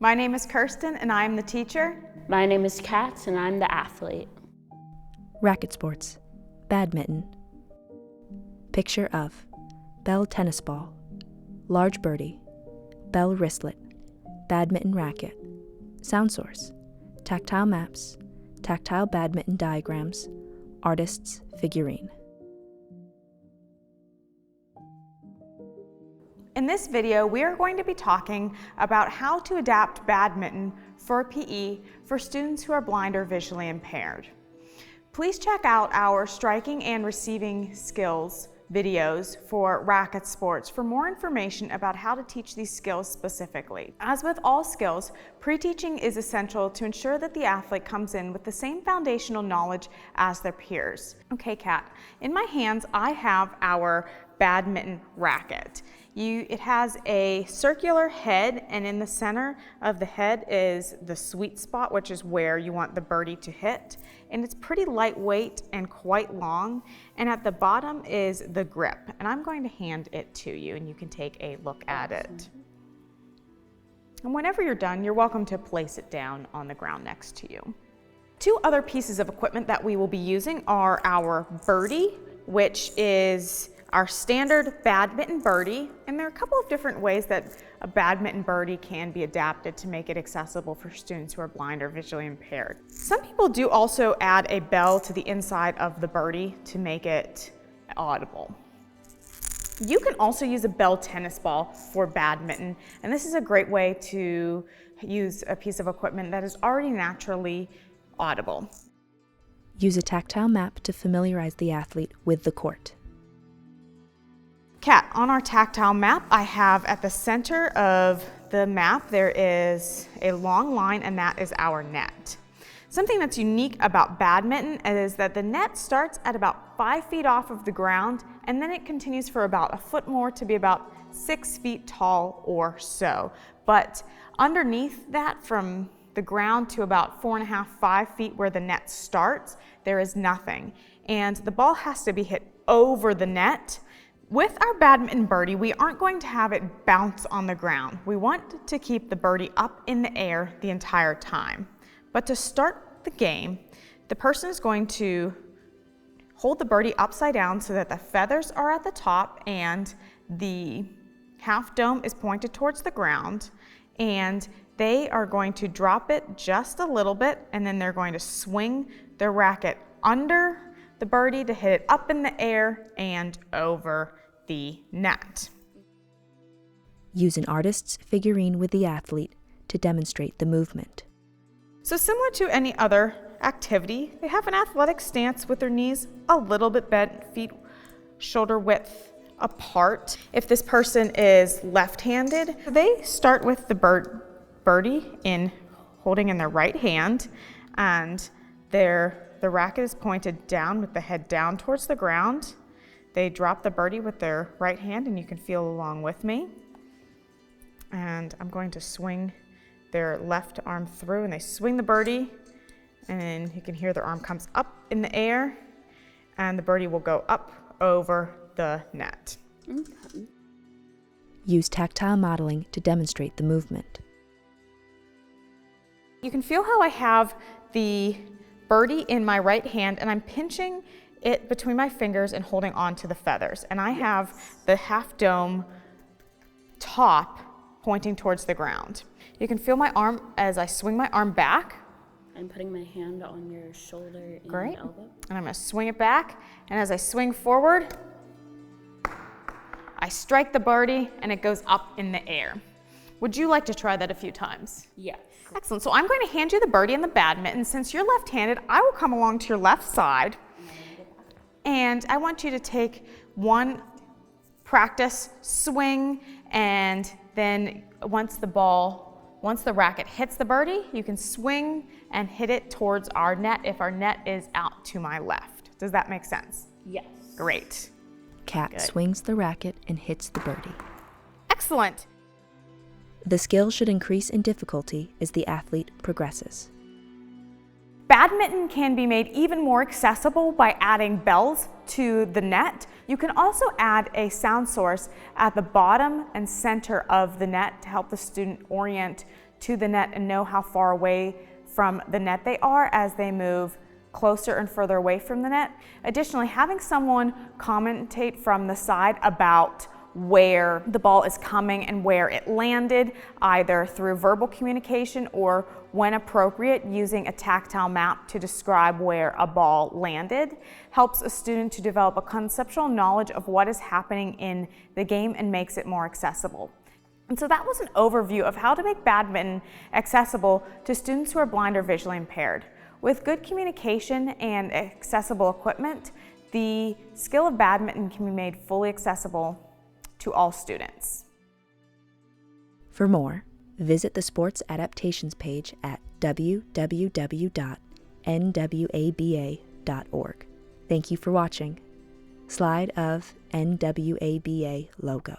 My name is Kirsten and I am the teacher. My name is Katz and I'm the athlete. Racket sports, badminton. Picture of bell tennis ball, large birdie, bell wristlet, badminton racket, sound source, tactile maps, tactile badminton diagrams, artist's figurine. In this video, we are going to be talking about how to adapt badminton for PE for students who are blind or visually impaired. Please check out our striking and receiving skills videos for racket sports for more information about how to teach these skills specifically. As with all skills, pre-teaching is essential to ensure that the athlete comes in with the same foundational knowledge as their peers. Okay, Kat, in my hands I have our badminton racket. It has a circular head, and in the center of the head is the sweet spot, which is where you want the birdie to hit. And it's pretty lightweight and quite long. And at the bottom is the grip. And I'm going to hand it to you and you can take a look at it. And whenever you're done, you're welcome to place it down on the ground next to you. Two other pieces of equipment that we will be using are our birdie, which is our standard badminton birdie, and there are a couple of different ways that a badminton birdie can be adapted to make it accessible for students who are blind or visually impaired. Some people do also add a bell to the inside of the birdie to make it audible. You can also use a bell tennis ball for badminton, and this is a great way to use a piece of equipment that is already naturally audible. Use a tactile map to familiarize the athlete with the court. Kat, on our tactile map, I have at the center of the map, there is a long line, and that is our net. Something that's unique about badminton is that the net starts at about 5 feet off of the ground, and then it continues for about a foot more to be about 6 feet tall or so. But underneath that, from the ground to about 4.5, 5 feet where the net starts, there is nothing. And the ball has to be hit over the net. With our badminton birdie, we aren't going to have it bounce on the ground. We want to keep the birdie up in the air the entire time. But to start the game, the person is going to hold the birdie upside down so that the feathers are at the top and the half dome is pointed towards the ground, and they are going to drop it just a little bit, and then they're going to swing their racket under the birdie to hit it up in the air and over the net. Use an artist's figurine with the athlete to demonstrate the movement. So similar to any other activity, they have an athletic stance with their knees a little bit bent, feet shoulder width apart. If this person is left-handed, they start with the birdie holding in their right hand, and the racket is pointed down with the head down towards the ground. They drop the birdie with their right hand, and you can feel along with me. And I'm going to swing their left arm through, and they swing the birdie, and you can hear their arm comes up in the air, and the birdie will go up over the net. Okay. Use tactile modeling to demonstrate the movement. You can feel how I have the birdie in my right hand, and I'm pinching it between my fingers and holding on to the feathers. And I have the half dome top pointing towards the ground. You can feel my arm as I swing my arm back. I'm putting my hand on your shoulder and Great. elbow. And I'm going to swing it back, and as I swing forward, I strike the birdie and it goes up in the air. Would you like to try that a few times? Yes. Excellent. So I'm going to hand you the birdie and the badminton. Since you're left-handed, I will come along to your left side, and I want you to take one practice swing, and then once the racket hits the birdie, you can swing and hit it towards our net if our net is out to my left. Does that make sense? Yes. Great. Kat swings the racket and hits the birdie. Excellent. The skill should increase in difficulty as the athlete progresses. Badminton can be made even more accessible by adding bells to the net. You can also add a sound source at the bottom and center of the net to help the student orient to the net and know how far away from the net they are as they move closer and further away from the net. Additionally, having someone commentate from the side about where the ball is coming and where it landed, either through verbal communication or, when appropriate, using a tactile map to describe where a ball landed, helps a student to develop a conceptual knowledge of what is happening in the game and makes it more accessible. And so that was an overview of how to make badminton accessible to students who are blind or visually impaired. With good communication and accessible equipment, the skill of badminton can be made fully accessible to all students. For more, visit the Sports Adaptations page at www.nwaba.org. Thank you for watching. Slide of NWABA logo.